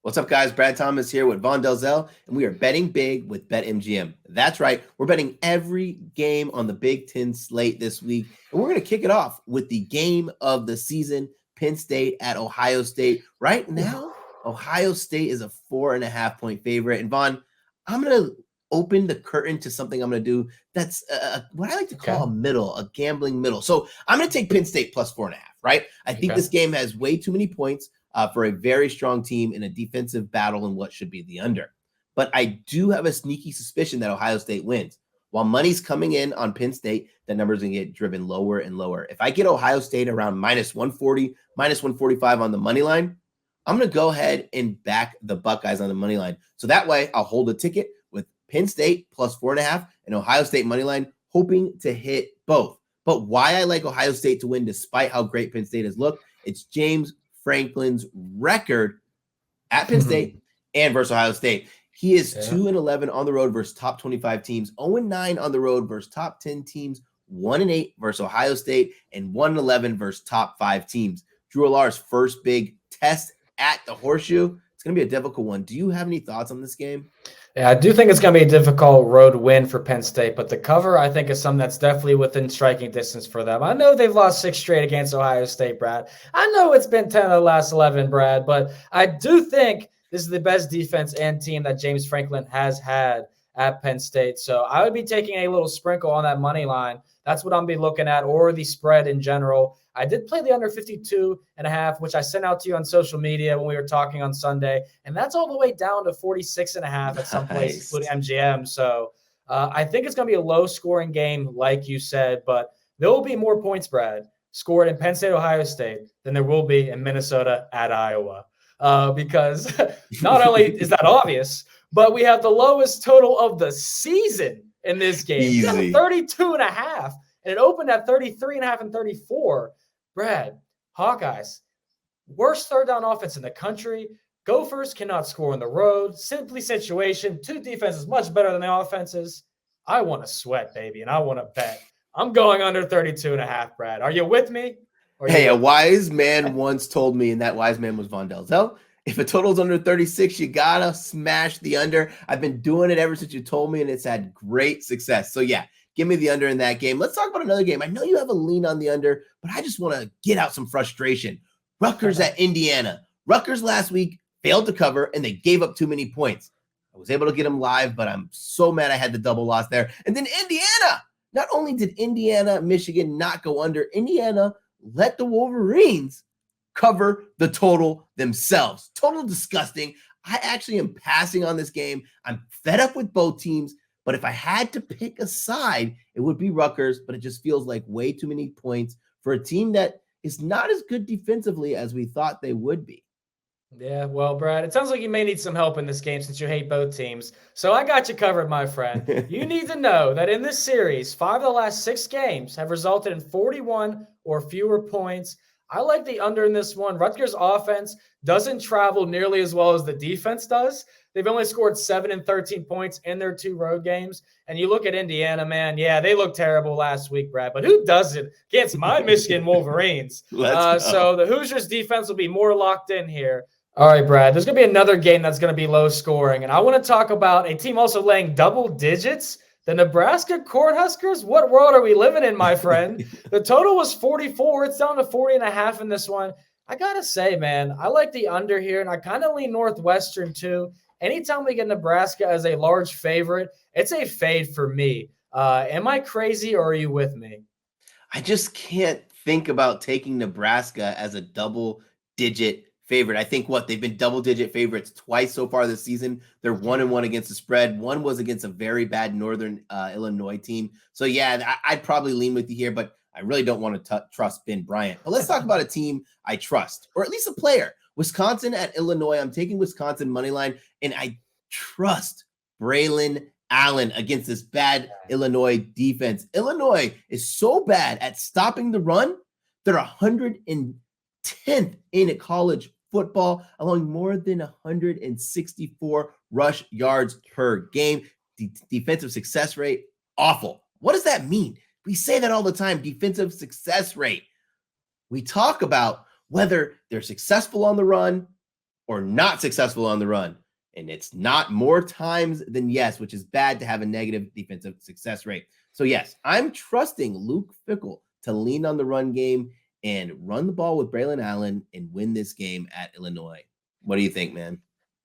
What's up, guys? Brad Thomas here with Vaughn Dalzell, and we are betting big with BetMGM. That's right. We're betting every game on the Big Ten slate this week, and we're going to kick it off with the game of the season, Penn State at Ohio State. Right now, Ohio State is a 4.5-point favorite. And Vaughn, I'm going to open the curtain to something I'm going to do that's what I like to call a gambling middle. So I'm going to take Penn State plus 4.5, right? I think this game has way too many points for a very strong team in a defensive battle in what should be the under. But I do have a sneaky suspicion that Ohio State wins. While money's coming in on Penn State, that number's going to get driven lower and lower. If I get Ohio State around minus 140, minus 145 on the money line, I'm going to go ahead and back the Buckeyes on the money line. So that way I'll hold a ticket with Penn State plus 4.5 and Ohio State money line, hoping to hit both. But why I like Ohio State to win despite how great Penn State has looked, it's James Franklin's record at Penn State and versus Ohio State. He is 2-11 on the road versus top 25 teams, 0-9 on the road versus top 10 teams, 1-8 versus Ohio State, and 1-11 versus top 5 teams. Drew Alar's first big test at the Horseshoe. It's going to be a difficult one. Do you have any thoughts on this game? Yeah, I do think it's going to be a difficult road win for Penn State, but the cover, I think, is something that's definitely within striking distance for them. I know they've lost 6 straight against Ohio State, Brad. I know it's been 10 of the last 11, Brad, but I do think this is the best defense and team that James Franklin has had at Penn State. So I would be taking a little sprinkle on that money line. That's what I'm be looking at, or the spread in general. I did play the under 52.5, which I sent out to you on social media when we were talking on Sunday, and that's all the way down to 46.5 at some place, including MGM. So I think it's going to be a low-scoring game, like you said, but there will be more points, Brad, scored in Penn State, Ohio State than there will be in Minnesota at Iowa, because not only is that obvious, but we have the lowest total of the season in this game. Easy. 32.5, and it opened at 33.5 and 34. Brad, Hawkeyes, worst third down offense in the country. Gophers cannot score on the road. Simply situation. 2 defenses much better than the offenses. I want to sweat, baby, and I want to bet. I'm going under 32.5, Brad. Are you with me? Hey, a wise man once told me, and that wise man was Vaughn Dalzell, if a total's under 36, you got to smash the under. I've been doing it ever since you told me, and it's had great success. So, yeah. Give me the under in that game. Let's talk about another game. I know you have a lean on the under, but I just want to get out some frustration. Rutgers at Indiana. Rutgers last week failed to cover, and they gave up too many points. I was able to get them live, but I'm so mad I had the double loss there. And then Indiana. Not only did Indiana, Michigan not go under, Indiana let the Wolverines cover the total themselves. Total disgusting. I actually am passing on this game. I'm fed up with both teams. But if I had to pick a side, it would be Rutgers, but it just feels like way too many points for a team that is not as good defensively as we thought they would be. Yeah, well, Brad, it sounds like you may need some help in this game since you hate both teams. So I got you covered, my friend. You need to know that in this series, 5 of the last 6 games have resulted in 41 or fewer points. I like the under in this one. Rutgers' offense doesn't travel nearly as well as the defense does. They've only scored 7 and 13 points in their 2 road games. And you look at Indiana, man, yeah, they looked terrible last week, Brad. But who doesn't against my Michigan Wolverines? So the Hoosiers' defense will be more locked in here. All right, Brad, there's going to be another game that's going to be low scoring. And I want to talk about a team also laying double digits. The Nebraska Cornhuskers? What world are we living in, my friend? The total was 44. It's down to 40.5 in this one. I got to say, man, I like the under here, and I kind of lean Northwestern too. Anytime we get Nebraska as a large favorite, it's a fade for me. Am I crazy, or are you with me? I just can't think about taking Nebraska as a double-digit favorite. I think they've been double-digit favorites twice so far this season. They're 1-1 against the spread. One was against a very bad Northern Illinois team. So, yeah, I'd probably lean with you here, but I really don't want to trust Ben Bryant. But let's talk about a team I trust, or at least a player. Wisconsin at Illinois. I'm taking Wisconsin money line, and I trust Braylon Allen against this bad Illinois defense. Illinois is so bad at stopping the run. They're 110th in college football, allowing more than 164 rush yards per game. The defensive success rate, awful. What does that mean? We say that all the time, defensive success rate. We talk about whether they're successful on the run or not successful on the run. And it's not more times than yes, which is bad to have a negative defensive success rate. So yes, I'm trusting Luke Fickell to lean on the run game and run the ball with Braylon Allen and win this game at Illinois. What do you think, man?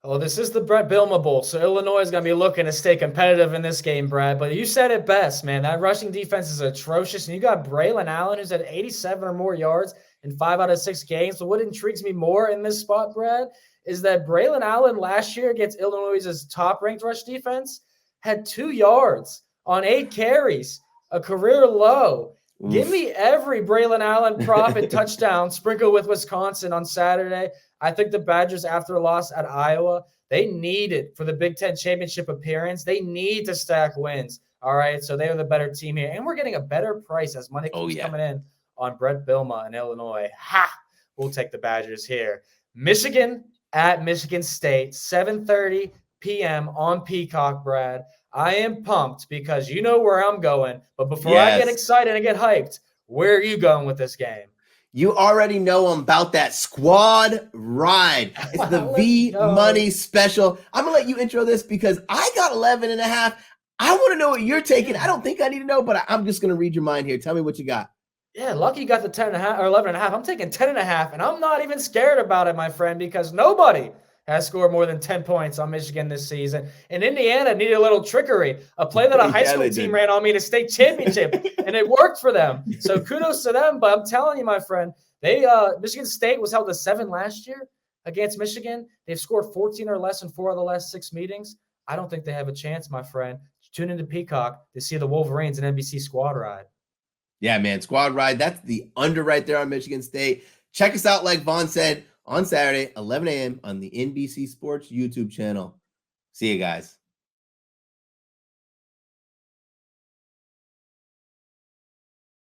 Oh, this is the Brett Bielema Bowl, so Illinois is going to be looking to stay competitive in this game, Brad. But you said it best, man. That rushing defense is atrocious, and you got Braylon Allen, who's at 87 or more yards in 5 out of 6 games. So what intrigues me more in this spot, Brad, is that Braylon Allen last year against Illinois' top-ranked rush defense had 2 yards on 8 carries, a career low. Oof. Give me every Braylon Allen prop and touchdown sprinkled with Wisconsin on Saturday. I think the Badgers, after a loss at Iowa, they need it for the Big Ten championship appearance. They need to stack wins. All right, so they're the better team here. And we're getting a better price as money keeps coming in on Brett Bielema in Illinois. Ha! We'll take the Badgers here. Michigan at Michigan State, 7:30 p.m. on Peacock, Brad. I am pumped because you know where I'm going. But before I get excited and get hyped, where are you going with this game? You already know I'm about that squad ride. It's the V Money special. I'm going to let you intro this because I got 11 and a half. I want to know what you're taking. I don't think I need to know, but I'm just going to read your mind here. Tell me what you got. Yeah, lucky you got the 10 and a half or 11 and a half. I'm taking 10 and a half, and I'm not even scared about it, my friend, because nobody has scored more than 10 points on Michigan this season. And Indiana needed a little trickery, a play that a high school team ran on me in a state championship, and it worked for them. So kudos to them. But I'm telling you, my friend, Michigan State was held to 7 last year against Michigan. They've scored 14 or less in 4 of the last 6 meetings. I don't think they have a chance, my friend. Tune into Peacock to see the Wolverines and NBC Squad Ride. Yeah, man, Squad Ride. That's the under right there on Michigan State. Check us out, like Vaughn said, on Saturday, 11 a.m. on the NBC Sports YouTube channel. See you guys.